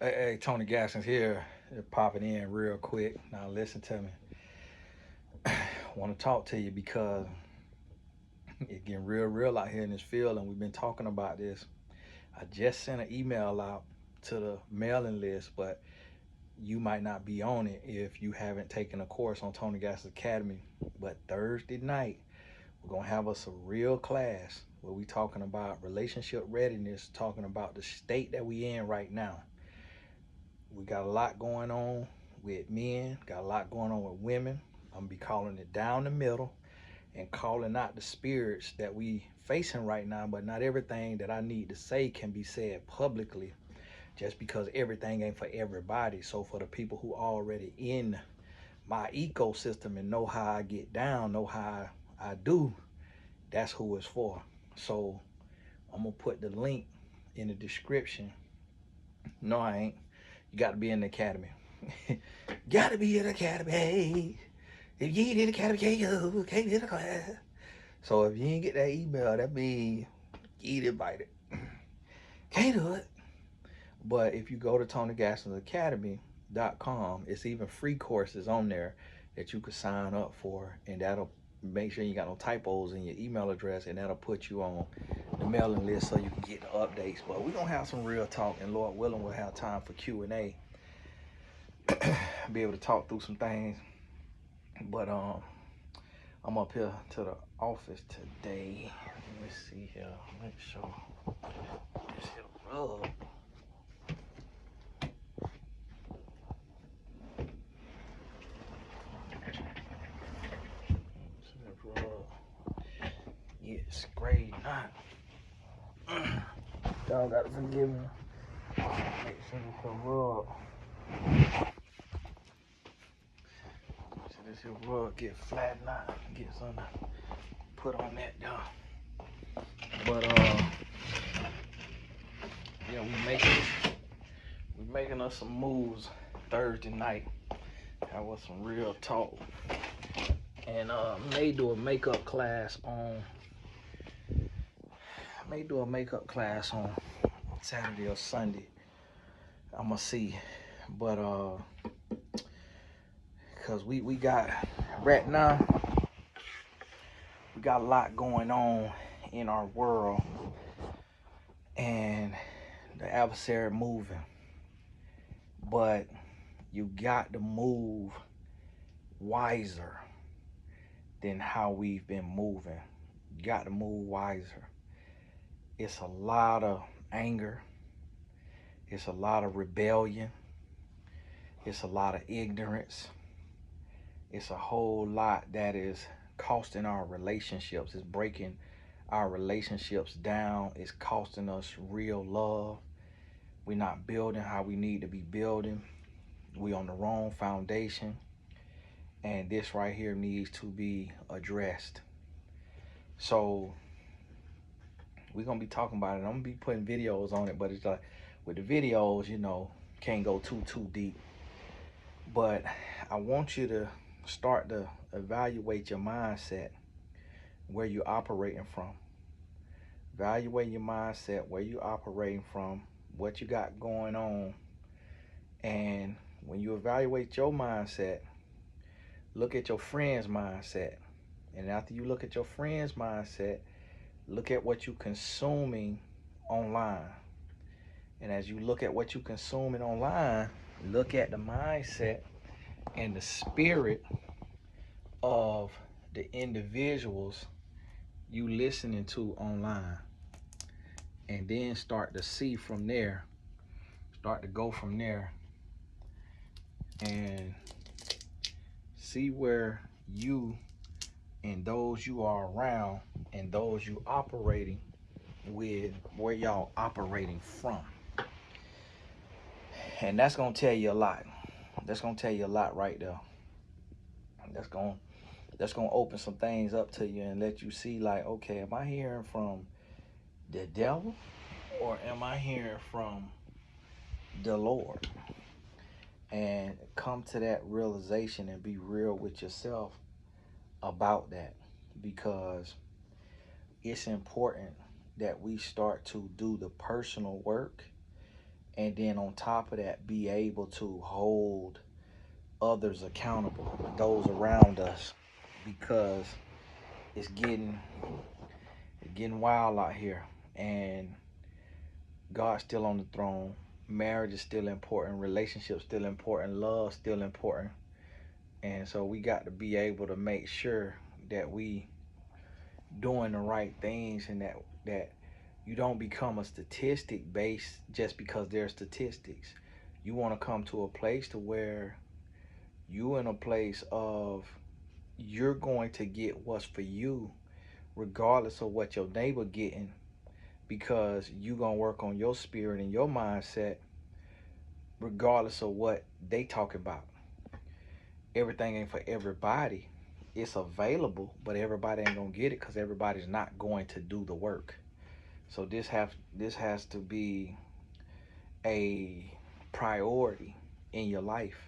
Hey, Tony Gasson's here. Just popping in real quick. Now listen to me. I want to talk to you because it's getting real out here in this field, and we've been talking about this. I just sent an email out to the mailing list, but you might not be on it if you haven't taken a course on Tony Gasson's Academy. But Thursday night, we're gonna have us a real class where we talking about relationship readiness, talking about the state that we in right now. We got a lot going on with men, got a lot going on with women. I'm gonna be calling it down the middle and calling out the spirits that we facing right now, but not everything that I need to say can be said publicly just because everything ain't for everybody. So for the people who already in my ecosystem and know how I get down, know how I do, that's who it's for. So I'm gonna put the link in the description. No, I ain't. You got to be in the academy. Got to be in the academy. If you ain't in the academy, can't get a class. So if you ain't get that email, that means you ain't invited. Can't do it. But if you go to TonyGasson'sAcademy.com, it's even free courses on there that you could sign up for, and that'll make sure you got no typos in your email address, and that'll put you on the mailing list so you can get the updates. But we're gonna have some real talk, and Lord willing, we'll have time for Q&A. Be able to talk through some things. But I'm up here to the office today. Let me see here. Make sure this here rug. This rug. It's great not. Y'all gotta forgive me. Make sure this here rug. So this here rug get flattened out. Get something put on that though. But yeah, we making us some moves Thursday night. That was some real talk. And may do a makeup class on Saturday or Sunday. I'ma see. But cause we got right now we got a lot going on in our world, and the adversary moving. But you got to move wiser than how we've been moving. You got to move wiser. It's a lot of anger. It's a lot of rebellion. It's a lot of ignorance. It's a whole lot that is costing our relationships. It's breaking our relationships down. It's costing us real love. We're not building how we need to be building. We on the wrong foundation. And this right here needs to be addressed. So we're gonna be talking about it. I'm gonna be putting videos on it, but it's like with the videos, can't go too deep. But I want you to start to evaluate your mindset, where you're operating from. Evaluate your mindset, where you're operating from, what you got going on. And when you evaluate your mindset, look at your friend's mindset. And after you look at your friend's mindset, look at what you're consuming online. And as you look at what you're consuming online, look at the mindset and the spirit of the individuals you listening to online. And then start to see from there, start to go from there and see where you and those you are around and those you operating with, where y'all operating from. And that's gonna tell you a lot. That's gonna tell you a lot right there. That's gonna open some things up to you and let you see, like, okay, am I hearing from the devil or am I hearing from the Lord? And come to that realization and be real with yourself about that, because it's important that we start to do the personal work and then on top of that, be able to hold others accountable, those around us, because it's getting wild out here, and God's still on the throne. Marriage is still important. Relationships still important. Love still important. And so we got to be able to make sure that we doing the right things, and that you don't become a statistic based just because they're statistics. You want to come to a place to where you in a place of you're going to get what's for you regardless of what your neighbor getting, because you gonna work on your spirit and your mindset regardless of what they talk about. Everything ain't for everybody. It's available, but everybody ain't gonna get it because everybody's not going to do the work. So this has to be a priority in your life.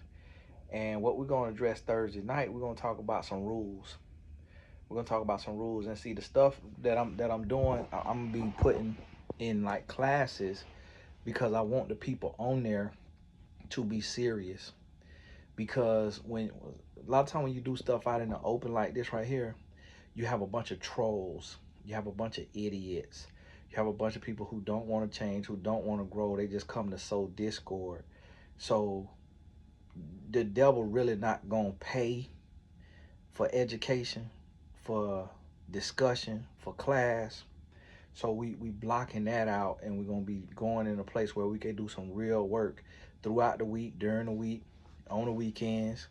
And what we're gonna address Thursday night, we're gonna talk about some rules. We're gonna talk about some rules and see the stuff that I'm doing. I'm gonna be putting in like classes because I want the people on there to be serious. Because when a lot of time when you do stuff out in the open like this right here, you have a bunch of trolls, you have a bunch of idiots, you have a bunch of people who don't want to change, who don't want to grow. They just come to sow discord. So the devil really not gonna pay for education, for discussion, for class. So we blocking that out, and we're gonna be going in a place where we can do some real work throughout the week, during the week, on the weekends,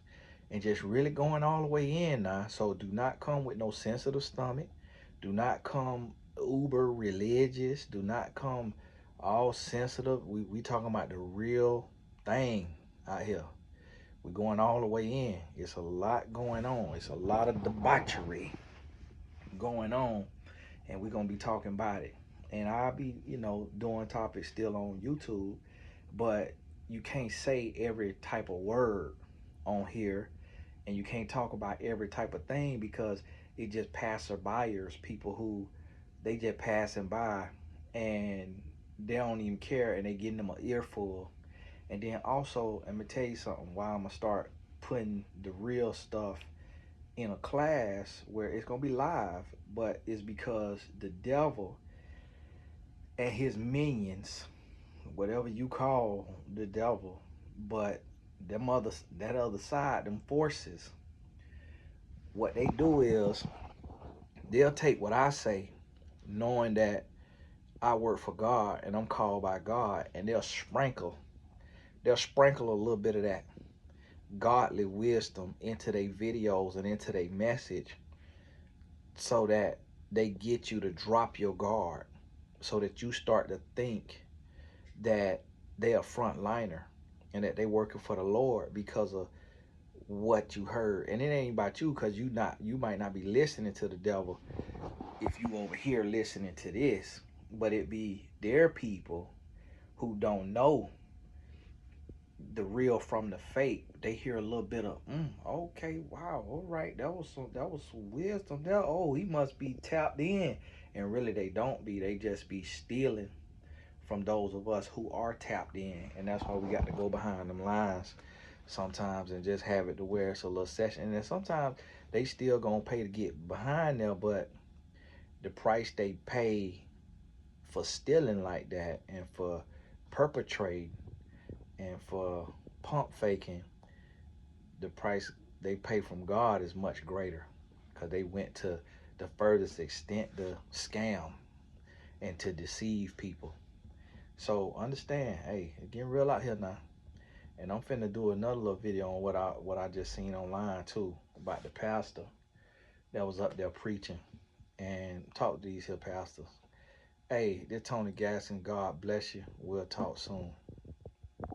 and just really going all the way in now. So do not come with no sensitive stomach. Do not come uber religious. Do not come all sensitive. We talking about the real thing out here. We're going all the way in. It's a lot going on. It's a lot of debauchery going on, and we're gonna be talking about it. And I'll be, doing topics still on YouTube, but you can't say every type of word on here, and you can't talk about every type of thing because it just passerbyers, people who they just passing by and they don't even care, and they getting them an earful. And then also, let me tell you something. Why I'm gonna start putting the real stuff in a class where it's gonna be live, but it's because the devil and his minions, whatever you call the devil, but that other side, them forces, what they do is they'll take what I say, knowing that I work for God and I'm called by God, and they'll sprinkle a little bit of that godly wisdom into their videos and into their message, so that they get you to drop your guard, so that you start to think that they are frontliner and that they working for the Lord because of what you heard. And it ain't about you, because you might not be listening to the devil if you over here listening to this, but it be their people who don't know the real from the fake. They hear a little bit of, okay, wow, all right, that was some wisdom there. Oh, he must be tapped in, and really they don't be. They just be stealing from those of us who are tapped in, and that's why we got to go behind them lines sometimes and just have it to where it's a little session. And then sometimes they still gonna pay to get behind there, but the price they pay for stealing like that, and for perpetrating, and for pump faking, the price they pay from God is much greater, because they went to the furthest extent to scam and to deceive people. So understand, hey, it's getting real out here now. And I'm finna do another little video on what I just seen online too, about the pastor that was up there preaching, and talk to these here pastors. Hey, this Tony Gasson. God bless you. We'll talk soon.